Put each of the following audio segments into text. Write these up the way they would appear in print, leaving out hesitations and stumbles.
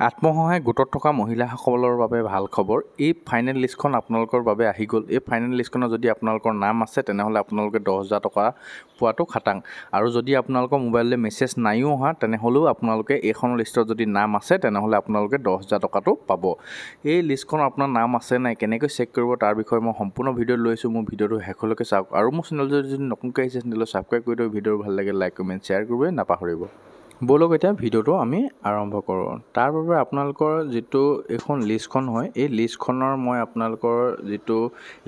আত্মসহায়ক গোটত থকা মহিলাসকলৰ বাবে ভাল খবৰ। এই ফাইনেল লিষ্টখন আপোনালোকৰ বাবে আহি গ'ল। এই ফাইনেল লিষ্টখনত যদি আপোনালোকৰ নাম আছে তেনেহ'লে আপোনালোকে 10,000 টকা পোৱাটো খাটাং। আৰু যদি আপোনালোকৰ মোবাইললৈ মেছেজ নাইও অহা তেনেহ'লেও আপোনালোকে এইখন লিষ্টত যদি নাম আছে তেনেহ'লে আপোনালোকে 10,000 টকাটো পাব। এই লিষ্টখনত আপোনাৰ নাম আছে নাই কেনেকৈ চেক কৰিব তাৰ বিষয়ে মই সম্পূৰ্ণ ভিডিঅ' লৈছোঁ। মোৰ ভিডিঅ'টো শেষলৈকে চাওক আৰু মোৰ চেনেলটো যদি নতুনকৈ আহিছে চেনেলটো ছাবস্ক্ৰাইব কৰি দিয়ক। ভিডিঅ'টো ভাল লাগে লাইক কমেণ্ট শ্বেয়াৰ কৰিব নাপাহৰিব। ব'লক এতিয়া ভিডিঅ'টো আমি আৰম্ভ কৰোঁ। তাৰ বাবে আপোনালোকৰ যিটো এইখন লিষ্টখন হয় এই লিষ্টখনৰ মই আপোনালোকৰ যিটো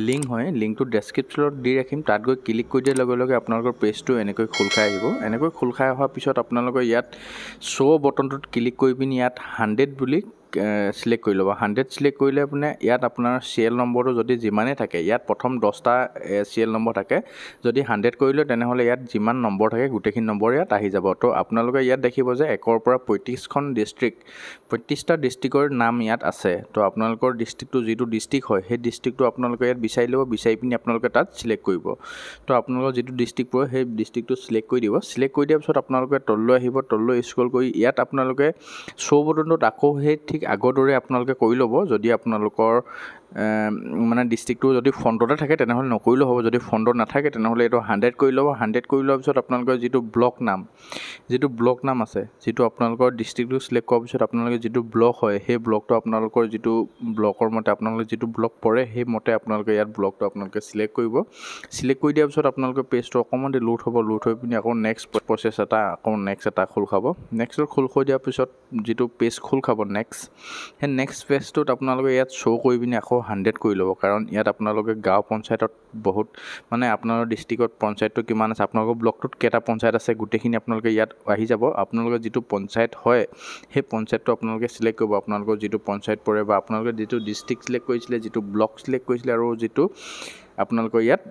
লিংক হয় লিংকটো ডেছক্ৰিপশ্যনত দি ৰাখিম। তাত গৈ ক্লিক কৰি দিয়াৰ লগে লগে আপোনালোকৰ পেজটো এনেকৈ খোল খাই আহিব। এনেকৈ খোল খাই অহাৰ পিছত আপোনালোকৰ ইয়াত শ্ব' বটনটোত ক্লিক কৰি পিনি ইয়াত 100 বুলি চিলেক্ট কৰি ল'ব। 100 চিলেক্ট কৰিলে মানে ইয়াত আপোনাৰ চিৰিয়েল নম্বৰটো যদি যিমানেই থাকে ইয়াত প্ৰথম 10টা চিৰিয়েল নম্বৰ থাকে। যদি 100 কৰিলে তেনেহ'লে ইয়াত যিমান নম্বৰ থাকে গোটেইখিনি নম্বৰ ইয়াত আহি যাব। তো আপোনালোকে ইয়াত দেখিব যে 1ৰ পৰা 35খন ডিষ্ট্ৰিক্ট 35টা ডিষ্ট্ৰিক্টৰ নাম ইয়াত আছে। তো আপোনালোকৰ ডিষ্ট্ৰিক্টটো যিটো ডিষ্ট্ৰিক্ট হয় সেই ডিষ্ট্ৰিক্টটো আপোনালোকে ইয়াত বিচাৰি ল'ব। বিচাৰি পিনি আপোনালোকে তাত চিলেক্ট কৰিব। তো আপোনালোকৰ যিটো ডিষ্ট্ৰিক্ট পৰে সেই ডিষ্ট্ৰিক্টটো চিলেক্ট কৰি দিব। চিলেক্ট কৰি দিয়াৰ পিছত আপোনালোকে তললৈ আহিব। তললৈ স্ক্ৰল কৰি ইয়াত আপোনালোকে শ্ব' বটনটোত আকৌ সেই ঠিক আগৰ দৰে আপোনালোকে কৰি ল'ব। যদি আপোনালোকৰ মানে ডিষ্ট্ৰিক্টটো যদি ফ্ৰণ্টতে থাকে তেনেহ'লে নকৰিলেও হ'ব। যদি ফ্ৰণ্টত নাথাকে তেনেহ'লে এইটো 100 কৰি ল'ব। 100 কৰি লোৱাৰ পিছত আপোনালোকৰ যিটো ব্লক নাম আছে যিটো আপোনালোকৰ ডিষ্ট্ৰিক্টটো চিলেক্ট কৰাৰ পিছত আপোনালোকে যিটো ব্লক হয় সেই ব্লকটো আপোনালোকৰ যিটো ব্লকৰ মতে আপোনালোকে যিটো ব্লক পৰে সেই মতে আপোনালোকে ইয়াত ব্লকটো আপোনালোকে চিলেক্ট কৰিব। চিলেক্ট কৰি দিয়াৰ পিছত আপোনালোকৰ পেজটো অকণমান লোড হ'ব। লোড হৈ পিনি আকৌ নেক্সট প্ৰচেছ এটা আকৌ নেক্সট এটা খোল খাব। নেক্সটত খোল খাই দিয়াৰ পিছত যিটো পেজ খোল খাব সেই নেক্সট পেজটোত আপোনালোকে ইয়াত শ্ব' কৰি পিনি আকৌ 100 কৰি ল'ব। কাৰণ ইয়াত আপোনালোকে গাঁও পঞ্চায়তত বহুত মানে আপোনালোকৰ ডিষ্ট্ৰিক্টত পঞ্চায়তটো কিমান আছে আপোনালোকৰ ব্লকটোত কেইটা পঞ্চায়ত আছে গোটেইখিনি আপোনালোকে ইয়াত আহি যাব। আপোনালোকৰ যিটো পঞ্চায়ত হয় সেই পঞ্চায়তটো আপোনালোকে চিলেক্ট কৰিব। আপোনালোকৰ যিটো পঞ্চায়ত পৰে বা আপোনালোকে যিটো ডিষ্ট্ৰিক্ট চিলেক্ট কৰিছিলে যিটো ব্লক চিলেক্ট কৰিছিলে আৰু যিটো আপোনালোকৰ ইয়াত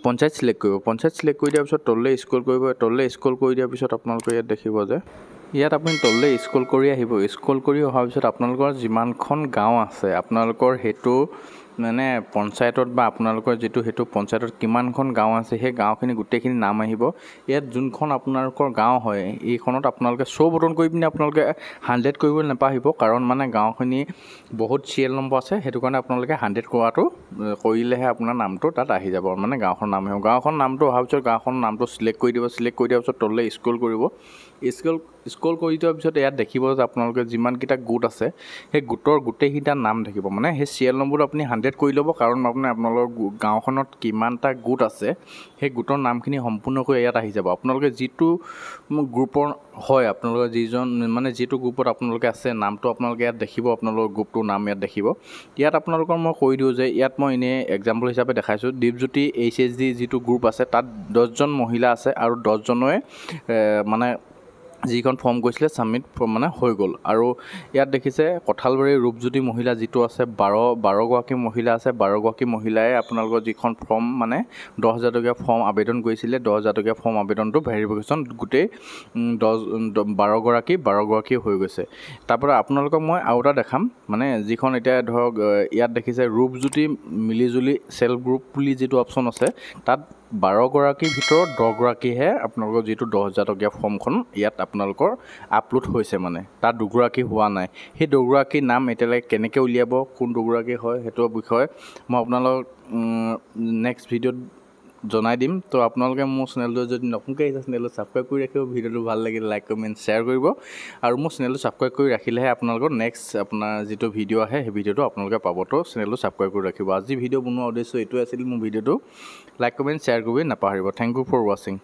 পঞ্চায়ত চিলেক্ট কৰিব। পঞ্চায়ত চিলেক্ট কৰি দিয়াৰ পিছত তললৈ স্ক্ৰল কৰিব। তললৈ স্ক্ৰল কৰি দিয়াৰ পিছত আপোনালোকে ইয়াত দেখিব যে ইয়াত আপুনি তললৈ স্ক্ৰল কৰি আহিব। স্ক্ৰল কৰি অহাৰ পিছত আপোনালোকৰ যিমানখন গাঁও আছে আপোনালোকৰ সেইটো মানে পঞ্চায়তত বা আপোনালোকৰ যিটো সেইটো পঞ্চায়তত কিমানখন গাঁও আছে সেই গাঁওখিনি গোটেইখিনি নাম আহিব। ইয়াত যোনখন আপোনালোকৰ গাঁও হয় এইখনত আপোনালোকে শ্ব' বটন কৰি পিনি আপোনালোকে 100 কৰিবলৈ নাপাহৰিব। কাৰণ মানে গাঁওখিনি বহুত চিৰিয়েল নম্বৰ আছে সেইটো কাৰণে আপোনালোকে 100 কৰাটো কৰিলেহে আপোনাৰ নামটো তাত আহি যাব। মানে গাঁওখন নাম আহিব। গাঁওখন নামটো অহাৰ পিছত গাঁওখনৰ নামটো চিলেক্ট কৰি দিব। চিলেক্ট কৰি দিয়াৰ পিছত তললৈ স্ক্ৰল কৰিব। স্ক্ৰল কৰি দিয়াৰ পিছত ইয়াত দেখিব যে আপোনালোকে যিমানকেইটা গোট আছে সেই গোটৰ গোটেইকেইটা নাম থাকিব। মানে সেই চিৰিয়েল নম্বৰটো আপুনি 100 কৰি ল'ব। কাৰণ আপোনালোকৰ গাঁওখনত কিমানটা গোট আছে সেই গোটৰ নামখিনি সম্পূৰ্ণকৈ ইয়াত আহি যাব। আপোনালোকে যিটো গ্ৰুপৰ হয় আপোনালোকৰ যিটো গ্ৰুপত আপোনালোকে আছে নামটো আপোনালোকে ইয়াত দেখিব। আপোনালোকৰ গ্ৰুপটোৰ নাম ইয়াত দেখিব। ইয়াত আপোনালোকৰ মই কৈ দিওঁ যে ইয়াত মই এনেই এক্সাম্পল হিচাপে দেখাইছোঁ। দীপজ্যোতি HSD যিটো গ্ৰুপ আছে তাত 10জন মহিলা আছে আৰু 10জনে মানে যিখন ফৰ্ম কৰিছিলে ছাবমিট মানে হৈ গ'ল। আৰু ইয়াত দেখিছে কঁঠালবাৰী ৰূপজ্যোতি মহিলা যিটো আছে 12গৰাকী মহিলা আছে। 12গৰাকী মহিলাই আপোনালোকৰ যিখন ফৰ্ম মানে 10,000 টকীয়া ফৰ্ম আবেদন কৰিছিলে 10,000 টকীয়া ফৰ্ম আবেদনটো ভেৰিফিকেশ্যন গোটেই 12গৰাকী হৈ গৈছে। তাৰপৰা আপোনালোকক মই আৰু এটা দেখাম মানে যিখন এতিয়া ধৰক ইয়াত দেখিছে ৰূপজ্যোতি মিলিজুলি চেল্ফ গ্ৰুপ বুলি যিটো অপশ্যন আছে তাত 12গৰাকীৰ ভিতৰত 10গৰাকীহে আপোনালোকৰ যিটো 10,000 টকীয়া ফৰ্মখন ইয়াত আপোনালোকৰ আপলোড হৈছে। মানে তাত 2গৰাকী হোৱা নাই। সেই 2গৰাকীৰ নাম এতিয়ালৈকে কেনেকৈ উলিয়াব কোন 2গৰাকী হয় সেইটো বিষয়ে মই আপোনালোকক নেক্সট ভিডিঅ'ত জনাই দিম। তো আপোনালোকে মোৰ চেনেলটো যদি নতুনকৈ আহিছে চেনেলটো ছাবস্ক্ৰাইব কৰি ৰাখিব। ভিডিঅ'টো ভাল লাগিলে লাইক কমেণ্ট শ্বেয়াৰ কৰিব। আৰু মোৰ চেনেলটো ছাবস্ক্ৰাইব কৰি ৰাখিলেহে আপোনালোকৰ নেক্সট আপোনাৰ যিটো ভিডিঅ' আহে সেই ভিডিঅ'টো আপোনালোকে পাব। তো চেনেলটো ছাবস্ক্ৰাইব কৰি ৰাখিব। আজি ভিডিঅ' বনোৱা উদ্দেশ্য এইটোৱে আছিল। মোৰ ভিডিঅ'টো লাইক কমেণ্ট শ্বেয়াৰ কৰি নাপাহৰিব। থেংক ইউ ফৰ ৱাচিং।